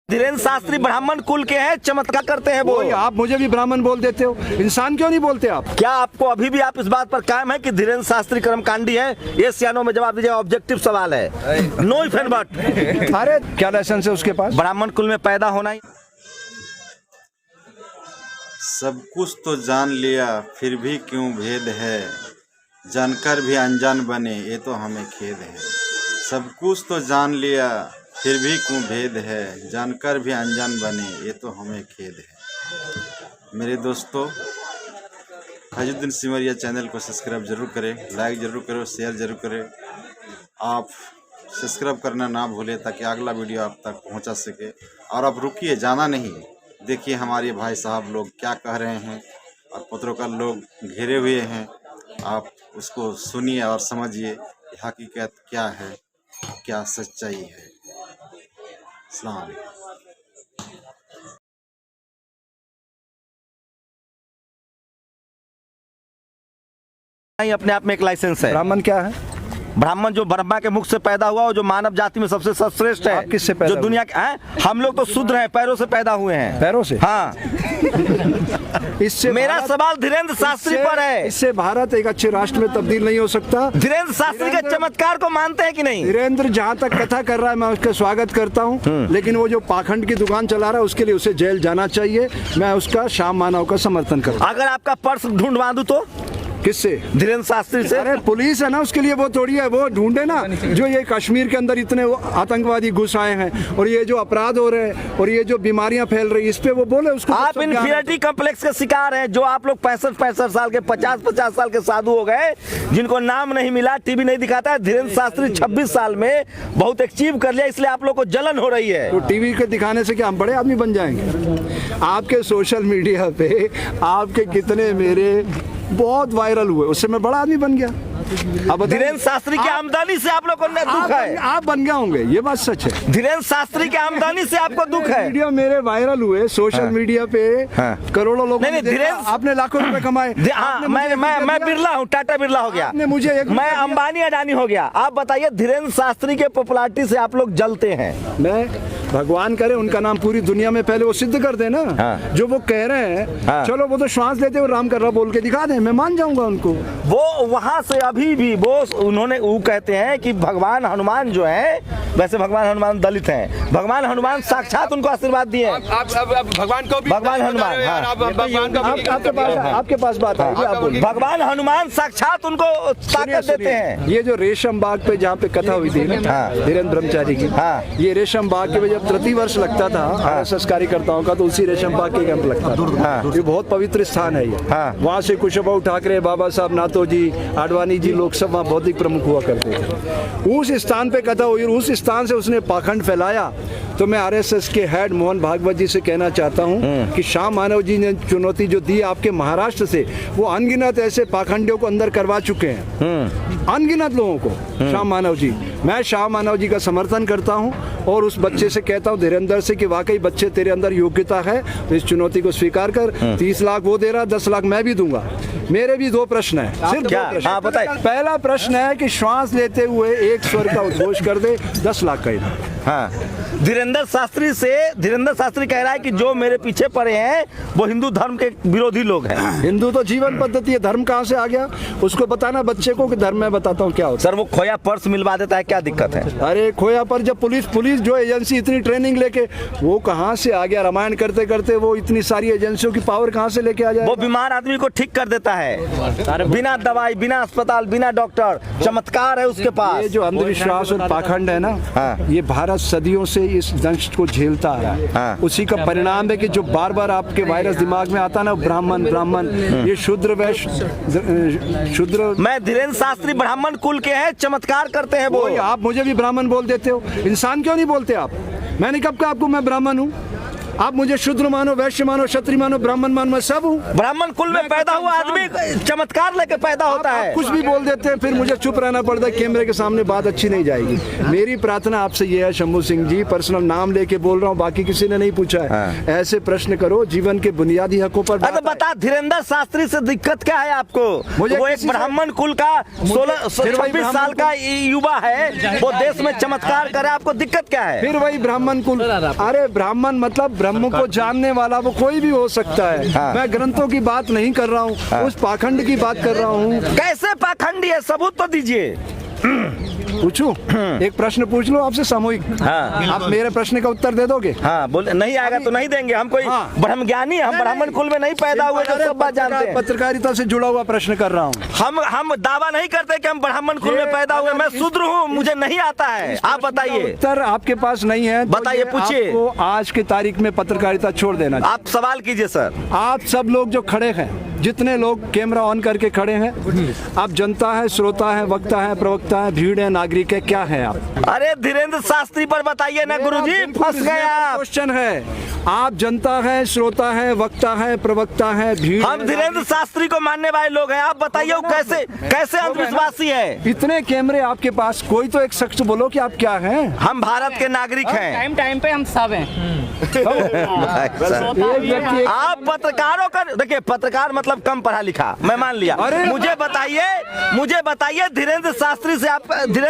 धीरेन्द्र शास्त्री ब्राह्मण कुल के हैं, चमत्कार करते हैं वो। आप मुझे भी ब्राह्मण बोल देते हो, इंसान क्यों नहीं बोलते आप? क्या आपको अभी भी आप इस बात पर कायम है कि धीरेन्द्र शास्त्री कर्मकांडी है? ये सियानों में जवाब दीजिए, ऑब्जेक्टिव सवाल है, नो इफ एंड बट। अरे क्या लाइसेंस है उसके पास? ब्राह्मण कुल में पैदा होना ही। सब कुछ तो जान लिया फिर भी क्यों भेद है, जानकर भी अनजान बने ये तो हमें खेद है। सब कुछ तो जान लिया फिर भी क्यों भेद है, जानकर भी अनजान बने ये तो हमें खेद है। मेरे दोस्तों, हजुद्दीन सिमरिया चैनल को सब्सक्राइब जरूर करें, लाइक जरूर करें, शेयर जरूर करें। आप सब्सक्राइब करना ना भूलें ताकि अगला वीडियो आप तक पहुंचा सके। और आप रुकिए, जाना नहीं, देखिए हमारे भाई साहब लोग क्या कह रहे हैं और पत्रकार लोग घेरे हुए हैं। आप उसको सुनिए और समझिए हकीकत क्या है, क्या सच्चाई है। अस्सलाम वालेकुम। अपने आप में एक लाइसेंस है। ब्राह्मण क्या है? ब्राह्मण जो ब्रह्मा के मुख से पैदा हुआ और जो मानव जाति में सबसे सर्वश्रेष्ठ है। आप किससे पैदा जो दुनिया के हैं? हम लोग तो शूद्र हैं, पैरों से पैदा हुए हैं। पैरों से? हाँ। इससे मेरा सवाल धीरेन्द्र शास्त्री पर है। इससे भारत एक अच्छे राष्ट्र में तब्दील नहीं हो सकता। धीरेन्द्र शास्त्री के चमत्कार को मानते हैं कि नहीं? धीरेन्द्र जहाँ तक कथा कर रहा है मैं उसका स्वागत करता हूँ, लेकिन वो जो पाखंड की दुकान चला रहा है उसके लिए उसे जेल जाना चाहिए। मैं उसका शाम मानव का समर्थन करता हूँ। अगर आपका पर्स ढूंढवा दूं तो? किससे? धीरेन्द्र शास्त्री से। अरे पुलिस है ना उसके लिए, वो थोड़ी है, वो ढूंढे ना। जो ये कश्मीर के अंदर इतने आतंकवादी घुस आए हैं और ये जो अपराध हो रहे हैं और ये जो बीमारियां फैल रही है, इस पे वो बोले उसको। आप इन्फीरियरिटी कॉम्प्लेक्स के शिकार हैं। जो आप लोग 65 साल के 50 साल के साधु हो गए, जिनको नाम नहीं मिला, टीवी नहीं दिखाता है। धीरेन्द्र शास्त्री 26 साल में बहुत अचीव कर लिया, इसलिए आप लोग को जलन हो रही है। तो टीवी के दिखाने से क्या हम बड़े आदमी बन जाएंगे? आपके सोशल मीडिया पे आपके कितने मेरे बहुत वायरल हुए, उससे मैं बड़ा आदमी बन गया। अब धीरेन्द्र शास्त्री की आमदनी से आप लोगों को दुख है। आप बन गए होंगे, ये बात सच है। धीरेन्द्र शास्त्री की आमदनी से आपको दुख है। वीडियो मेरे वायरल हुए सोशल मीडिया पे, करोड़ों लोग। नहीं, धीरेन्द्र, आपने लाखों रुपए कमाए। मैं बिरला हूँ, टाटा बिरला हो गया, मैं अंबानी अडानी हो गया। आप बताइए, धीरेन्द्र शास्त्री के पॉपुलैरिटी से आप लोग जलते हैं। मैं भगवान करे उनका नाम पूरी दुनिया में पहले वो सिद्ध कर देना। जो वो कह रहे हैं, चलो वो तो श्वास लेते हुए राम कर रहा बोल के दिखा दे, मैं मान जाऊंगा उनको। वो वहां से अभी भी उन्होंने वो कहते हैं कि भगवान हनुमान जो है, वैसे भगवान हनुमान दलित हैं, भगवान हनुमान साक्षात उनको आशीर्वाद दिए। भगवान को भी भगवान हनुमान, आपके पास बात है, भगवान हनुमान साक्षात उनको ताकत देते हैं। ये जो रेशम बाग पे जहाँ पे कथा हुई थी ना धीरेन्द्र ब्रह्मचारी की, ये रेशम बाग के जब प्रति वर्ष लगता था आरएसएस कार्यकर्ताओं का, तो उसी रेशम बाग के कैंप लगता था। ये बहुत पवित्र स्थान है। ये वहाँ से कुशभाऊ ठाकरे, बाबा साहब नाथोजी, आडवाणी जी लोग सब वहाँ बौद्धिक प्रमुख हुआ करते थे। उस स्थान पे कथा हुई, उस स्थान से उसने पाखंड फैलाया। तो मैं आरएसएस के हेड मोहन भागवत जी से कहना चाहता हूँ कि शाम मानव जी ने चुनौती जो दी आपके महाराष्ट्र से, वो अनगिनत ऐसे पाखंडियों को अंदर करवा चुके हैं, अनगिनत लोगों को। शाम मानव जी, मैं शाम मानव जी का समर्थन करता हूँ और उस बच्चे से कहता हूँ धीरेन्द्र से कि वाकई बच्चे तेरे अंदर योग्यता है, तो इस चुनौती को स्वीकार कर। 30 लाख वो दे रहा, 10 लाख मैं भी दूंगा। मेरे भी 2 प्रश्न है, सिर्फ 2 प्रश्न। हाँ, बताइए। पहला प्रश्न है कि श्वास लेते हुए एक स्वर का उद्घोष कर दे, 10 लाख का इनाम। हाँ, धीरेन्द्र शास्त्री कह रहा है कि जो मेरे पीछे पड़े हैं वो हिंदू धर्म के विरोधी लोग हैं। हिंदू तो जीवन पद्धति है, धर्म कहाँ से आ गया? उसको बताना बच्चे को कि धर्म मैं बताता हूँ क्या होता है। सर, वो खोया पर्स मिलवा देता है, क्या दिक्कत है? अरे खोया पर जब पुलिस जो एजेंसी इतनी ट्रेनिंग लेके, वो कहाँ से आ गया? रामायण करते करते वो इतनी सारी एजेंसियों की पावर कहाँ से लेके आ जाए? वो बीमार आदमी को ठीक कर देता है, बिना दवाई, बिना अस्पताल, बिना डॉक्टर। चमत्कार है उसके पास। ये जो अंधविश्वास और पाखंड है ना, ये भारत सदियों से इस दंश को झेलता आ रहा है। उसी का परिणाम है कि जो बार बार आपके वायरस दिमाग में आता ना, ब्राह्मण, ये शूद्र वैश्य शूद्र। मैं धीरेन्द्र शास्त्री ब्राह्मण कुल के हैं, चमत्कार करते हैं वो। आप मुझे भी ब्राह्मण बोल देते हो, इंसान क्यों नहीं बोलते आप? मैंने कब कहा आपको मैं ब्राह्मण हूँ? आप मुझे शूद्र मानो, वैश्य मानो, क्षत्रिय मानो, ब्राह्मण मानो, मैं सब हूँ। ब्राह्मण कुल में पैदा हुआ आदमी चमत्कार लेके पैदा होता है। कुछ भी बोल देते हैं, फिर मुझे चुप रहना पड़ता है। कैमरे के सामने बात अच्छी नहीं जाएगी। मेरी प्रार्थना आपसे ये है शंभू सिंह जी, पर्सनल नाम लेके बोल रहा हूँ, बाकी किसी ने नहीं पूछा है। ऐसे प्रश्न करो जीवन के बुनियादी हकों पर। अरे बता, धीरेन्द्र शास्त्री से दिक्कत क्या है आपको? वो एक ब्राह्मण कुल का 26 साल का युवा है, वो देश में चमत्कार करे, आपको दिक्कत क्या है? फिर वही ब्राह्मण कुल। अरे ब्राह्मण मतलब ब्रह्म को जानने वाला, वो कोई भी हो सकता है। मैं ग्रंथों की बात नहीं कर रहा हूँ, उस पाखंड की बात कर रहा हूँ। कैसे पाखंडी है, सबूत तो दीजिए। पूछूं? एक प्रश्न पूछ लो आपसे सामूहिक। आप मेरे प्रश्न का उत्तर दे दोगे? हाँ, बोले। नहीं आएगा तो नहीं देंगे। हम कोई ब्रह्म ज्ञानी, हम ब्राह्मण कुल में नहीं पैदा हुए जो सब बात जानते हैं। पत्रकारिता से जुड़ा हुआ प्रश्न कर रहा हूँ। हम दावा नहीं करते कि हम ब्राह्मण कुल में पैदा हुए। मैं शूद्र हूँ, मुझे नहीं आता है। आप बताइए। उत्तर आपके पास नहीं है, बताइए, पूछिए। आपको आज की तारीख में पत्रकारिता छोड़ देना। आप सवाल कीजिए सर। आप सब लोग जो खड़े हैं, जितने लोग कैमरा ऑन करके खड़े हैं, आप जनता है, श्रोता है, वक्ता है, प्रवक्ता है, भीड़ है, नागरिक है, क्या है आप? अरे धीरेन्द्र शास्त्री पर बताइए ना गुरुजी, फंस गए आप। क्वेश्चन है, आप जनता है, श्रोता है, वक्ता है, प्रवक्ता है, भीड़। हम धीरेन्द्र शास्त्री को मानने वाले लोग हैं। आप बताइए वो कैसे अंधविश्वासी है? इतने कैमरे आपके पास, कोई तो एक शख्स बोलो कि आप क्या हैं? हम भारत के नागरिक हैं। टाइम पे हम सब हैं। आप पत्रकारों का देखिए, पत्रकार मतलब कम पढ़ा लिखा, मैं मान लिया। मुझे बताइए धीरेन्द्र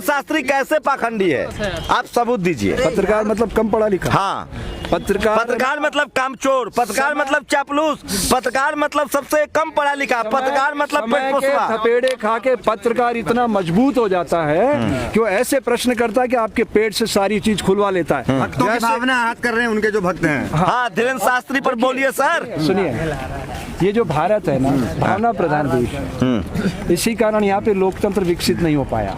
शास्त्री कैसे पाखंडी है? आप सबूत दीजिए। पत्रकार मतलब कम पढ़ा लिखा? हाँ। पत्रकार मतलब कामचोर, पत्रकार मतलब चापलूस, पत्रकार मतलब सबसे कम पढ़ा लिखा, पत्रकार मतलब पेट पोसवा। थपेड़े खा के पत्रकार इतना मजबूत हो जाता है कि वो ऐसे प्रश्न करता है कि आपके पेट से सारी चीज खुलवा लेता है। भक्तों की भावना आहत कर रहे हैं उनके जो भक्त हैं। हाँ, धीरेन्द्र शास्त्री पर बोलिए सर। सुनिए, ये जो भारत है ना, भावना प्रधान देश, इसी कारण यहाँ पे लोकतंत्र विकसित नहीं हो पाया।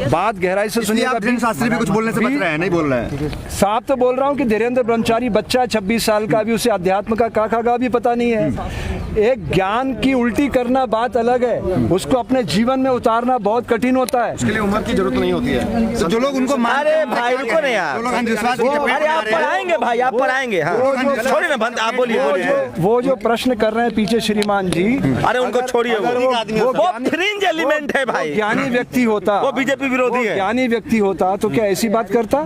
बात गहराई से सुनिए। शास्त्री भी कुछ बोलने से बच रहे हैं, नहीं बोल रहे हैं। साफ तो बोल रहा हूँ कि धीरेन्द्र ब्रह्मचारी बच्चा 26 साल का, अभी उसे अध्यात्म का काका भी पता नहीं है। एक ज्ञान की उल्टी करना बात अलग है, उसको अपने जीवन में उतारना बहुत कठिन होता है। उसके लिए उम्र की जरूरत नहीं होती है। तो जो लोग उनको अरे भाई रुको नहीं यार, अरे आप पढ़ाएंगे भाई, आप पढ़ाएंगे। हाँ छोड़िए ना बंद, आप बोलिए। वो जो प्रश्न कर रहे हैं पीछे श्रीमान जी, अरे उनको छोड़िए, वो फ्रिंज एलिमेंट है भाई। ज्ञानी व्यक्ति होता, वो बीजेपी विरोधी है। ज्ञानी व्यक्ति होता तो क्या ऐसी बात करता?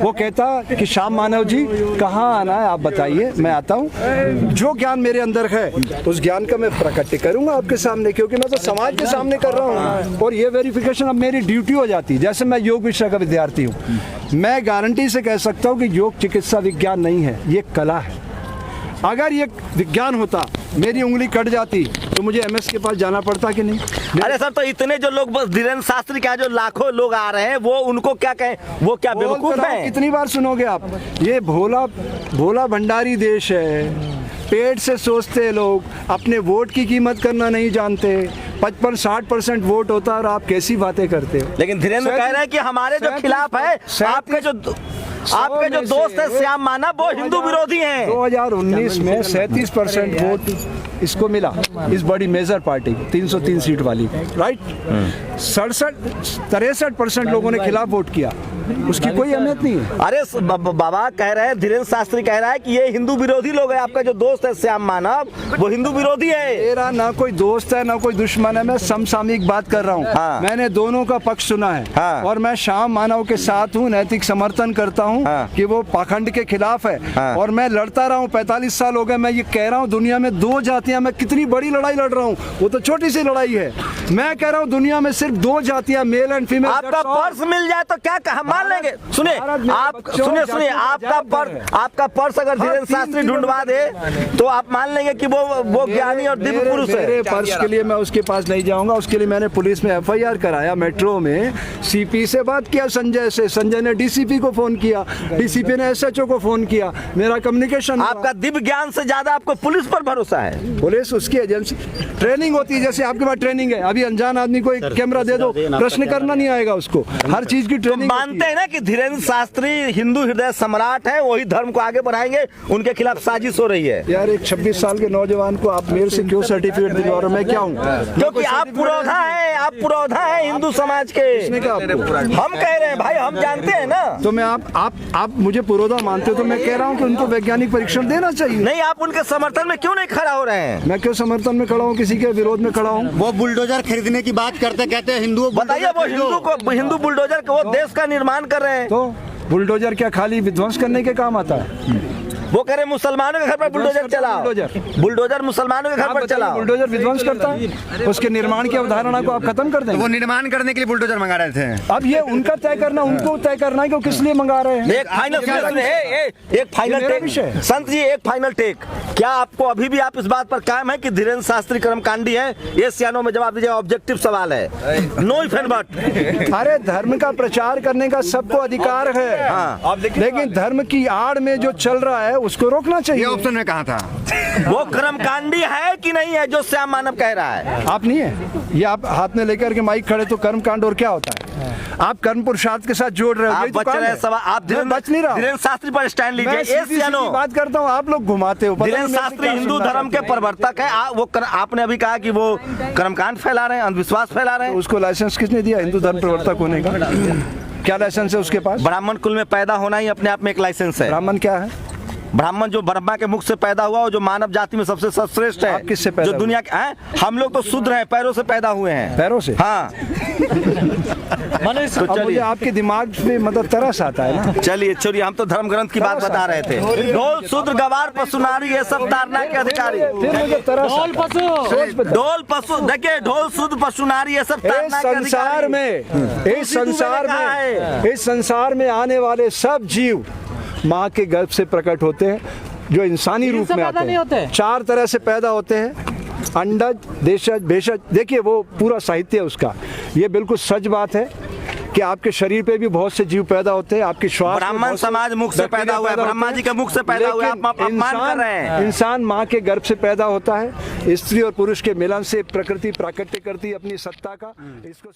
वो कहता कि श्याम मानव जी कहाँ आना है, आप बताइए, मैं आता हूँ। जो ज्ञान मेरे अंदर है उस ज्ञान का मैं प्रकट करूंगा आपके सामने, क्योंकि मैं तो समाज के सामने कर रहा हूँ। और ये वेरिफिकेशन अब मेरी ड्यूटी हो जाती है। जैसे मैं योग विषय का विद्यार्थी हूँ, मैं गारंटी से कह सकता हूँ कि योग चिकित्सा विज्ञान नहीं है, ये कला है। अगर ये विज्ञान होता, मेरी उंगली कट जाती तो मुझे एमएस के पास जाना पड़ता कि नहीं? अरे सर, तो इतने जो लोग बस धीरेन्द्र शास्त्री क्या जो लाखों लोग आ रहे हैं, वो उनको क्या कहें? वो क्या बेवकूफ है? कितनी बार सुनोगे आप? ये भोला भंडारी देश है। पेट से सोचते लोग, अपने वोट की कीमत करना नहीं जानते। 55-60% वोट होता है और आप कैसी बातें करते हो? लेकिन धीरेन्द्र कह रहे हैं कि हमारे जो खिलाफ है, आपके जो दोस्त है श्याम मानव, वो हिंदू विरोधी हैं। 2019 में 37% वोट इसको मिला, इस बड़ी मेजर पार्टी 303 सीट वाली, राइट। 63% लोगों ने खिलाफ वोट किया, उसकी कोई अहमियत नहीं है। अरे बाबा कह रहे हैं, धीरेन्द्र शास्त्री कह रहा है कि ये हिंदू विरोधी लोग है। आपका जो दोस्त है श्याम मानव, वो हिंदू विरोधी है। मेरा ना कोई दोस्त है ना कोई दुश्मन है, मैं समसामयिक बात कर रहा हूँ। हाँ। मैंने दोनों का पक्ष सुना है। हाँ। और मैं श्याम मानव के साथ हूँ, नैतिक समर्थन करता हूँ। हाँ। कि वो पाखंड के खिलाफ है। हाँ। और मैं लड़ता रहा हूँ, 45 साल हो गए। मैं ये कह रहा हूँ, दुनिया में 2 जातियां, मैं कितनी बड़ी लड़ाई लड़ रहा हूँ, वो तो छोटी सी लड़ाई है। मैं कह रहा हूँ दुनिया में सिर्फ 2 जातियां, मेल एंड फीमेल। आपका पर्स मिल जाए तो क्या कहा, मान लेंगे? सुनिए आपका पर्स अगर धीरेन्द्र शास्त्री ढूंढवा दे तो आप मान लेंगे कि वो ज्ञानी और दिव्य पुरुष है। मेरे पर्स के लिए मैं उसके पास नहीं जाऊंगा। उसके लिए मैंने पुलिस में FIR कराया, मेट्रो में CP से बात किया, संजय से। संजय ने DCP को फोन किया, DCP ने SHO को फोन किया। मेरा कम्युनिकेशन। आपका दिव्य ज्ञान से ज्यादा आपको पुलिस पर भरोसा है। पुलिस उसकी एजेंसी ट्रेनिंग होती है, जैसे आपके पास ट्रेनिंग है, अभी अनजान आदमी को एक कैमरा दे दो, प्रश्न करना नहीं आएगा उसको, हर चीज की ट्रेनिंग मानते हैं ना कि धीरेन्द्र शास्त्री हिंदू हृदय सम्राट है, वही धर्म को आगे बढ़ाएंगे, उनके खिलाफ साजिश हो रही है। यार एक 26 साल के नौजवान को आप मेरे से क्यों सर्टिफिकेट दिलवा रहे हो? मैं क्या हूँ? क्योंकि आप पुरोधा हैं, आप पुरोधा हैं हिंदू समाज के। किसने कहा आपको? हम कह रहे हैं भाई, हम जानते हैं ना। तो मैं आप मुझे पुरोधा मानते हो, तो मैं कह रहा हूँ कि उनको वैज्ञानिक परीक्षण देना चाहिए। नहीं, आप उनके समर्थन में क्यों नहीं खड़ा हो रहे हैं? मैं क्यों समर्थन में खड़ा हूँ, किसी के विरोध में खड़ा हूँ? वो बुलडोजर खरीदने की बात करते, कहते हैं हिंदू, बताइए, वो हिंदू बुलडोजर वो देश का निर्माण कर रहे हैं। तो बुलडोजर क्या खाली विध्वंस करने के काम आता है? वो कह रहे मुसलमानों के घर पर बुलडोजर चलाओ, बुलडोजर मुसलमानों के घर पर चलाओ। बुलडोजर विध्वंस करता है, उसके निर्माण की अवधारणा को आप खत्म कर देंगे। वो निर्माण करने के लिए बुलडोजर मंगा रहे थे। अब ये उनका तय करना, उनको तय करना है कि वो किस लिए मंगा रहे हैं। एक फाइनल टेक संत जी, एक फाइनल टेक, क्या आपको अभी भी आप इस बात पर कायम है कि धीरेन्द्र शास्त्री कर्मकांडी है? ये सियानों में जवाब दीजिए, ऑब्जेक्टिव सवाल है, नो इफ एंड बट। अरे धर्म का प्रचार करने का सबको अधिकार है, हाँ, लेकिन धर्म की आड़ में जो चल रहा है उसको रोकना चाहिए। ये ऑप्शन में कहा था। वो कर्मकांडी है कि नहीं है जो श्याम मानव कह रहा है? आप नहीं है, ये आप हाथ में लेकर के माइक खड़े तो कर्म कांड और क्या होता है? आप कर्म पुरुषार्थ के साथ जोड़ रहे हो। आप बच रहे हैं सवाल, आप बच नहीं रहा। धीरेन्द्र शास्त्री पर स्टैंड लीजिए। मैं सीधी बात करता हूँ, आप लोग घुमाते हो। धीरेन्द्र शास्त्री हिंदू धर्म के प्रवर्तक है। आपने अभी कहा कि वो कर्मकांड फैला रहे हैं, अंधविश्वास फैला रहे हैं। उसको लाइसेंस किसने दिया हिंदू धर्म प्रवर्तक होने का? क्या लाइसेंस है उसके पास? ब्राह्मण कुल में पैदा होना ही अपने आप में एक लाइसेंस है। ब्राह्मण क्या है? ब्राह्मण जो ब्रह्मा के मुख से पैदा हुआ और जो मानव जाति में सबसे सर्वश्रेष्ठ है। आप किससे पैदा जो दुनिया के हैं? हम लोग तो शूद्र हैं, पैरों से पैदा हुए हैं। पैरों से? हाँ। तो अब मुझे आपके दिमाग में मतलब तरस आता है ना। चलिए छोड़िए, हम तो धर्म ग्रंथ की बात बता रहे थे। ढोल शूद्र गवार पशु नारी ये सब तारना के अधिकारी। फिर मुझे तरस ढोल पशु, देखिए, ढोल शूद्र पशु नारी ये सब तारना के अधिकारी। इस संसार में आने वाले सब जीव माँ के गर्भ से प्रकट होते हैं, जो इंसानी रूप में आते हैं। 4 तरह से पैदा होते हैं, अंडज, देशज, भेषज। देखिए वो पूरा साहित्य है उसका, ये बिल्कुल सच बात है कि आपके शरीर पे भी बहुत से जीव पैदा होते हैं। आपकी श्वास, ब्राह्मण समाज मुख से पैदा हुआ है, ब्रह्मा जी के मुख से पैदा हुआ है। आप अपमान कर रहे हैं। इंसान माँ के गर्भ से पैदा होता है, स्त्री और पुरुष के मिलन से प्रकृति प्राकट्य करती है अपनी सत्ता का। इसको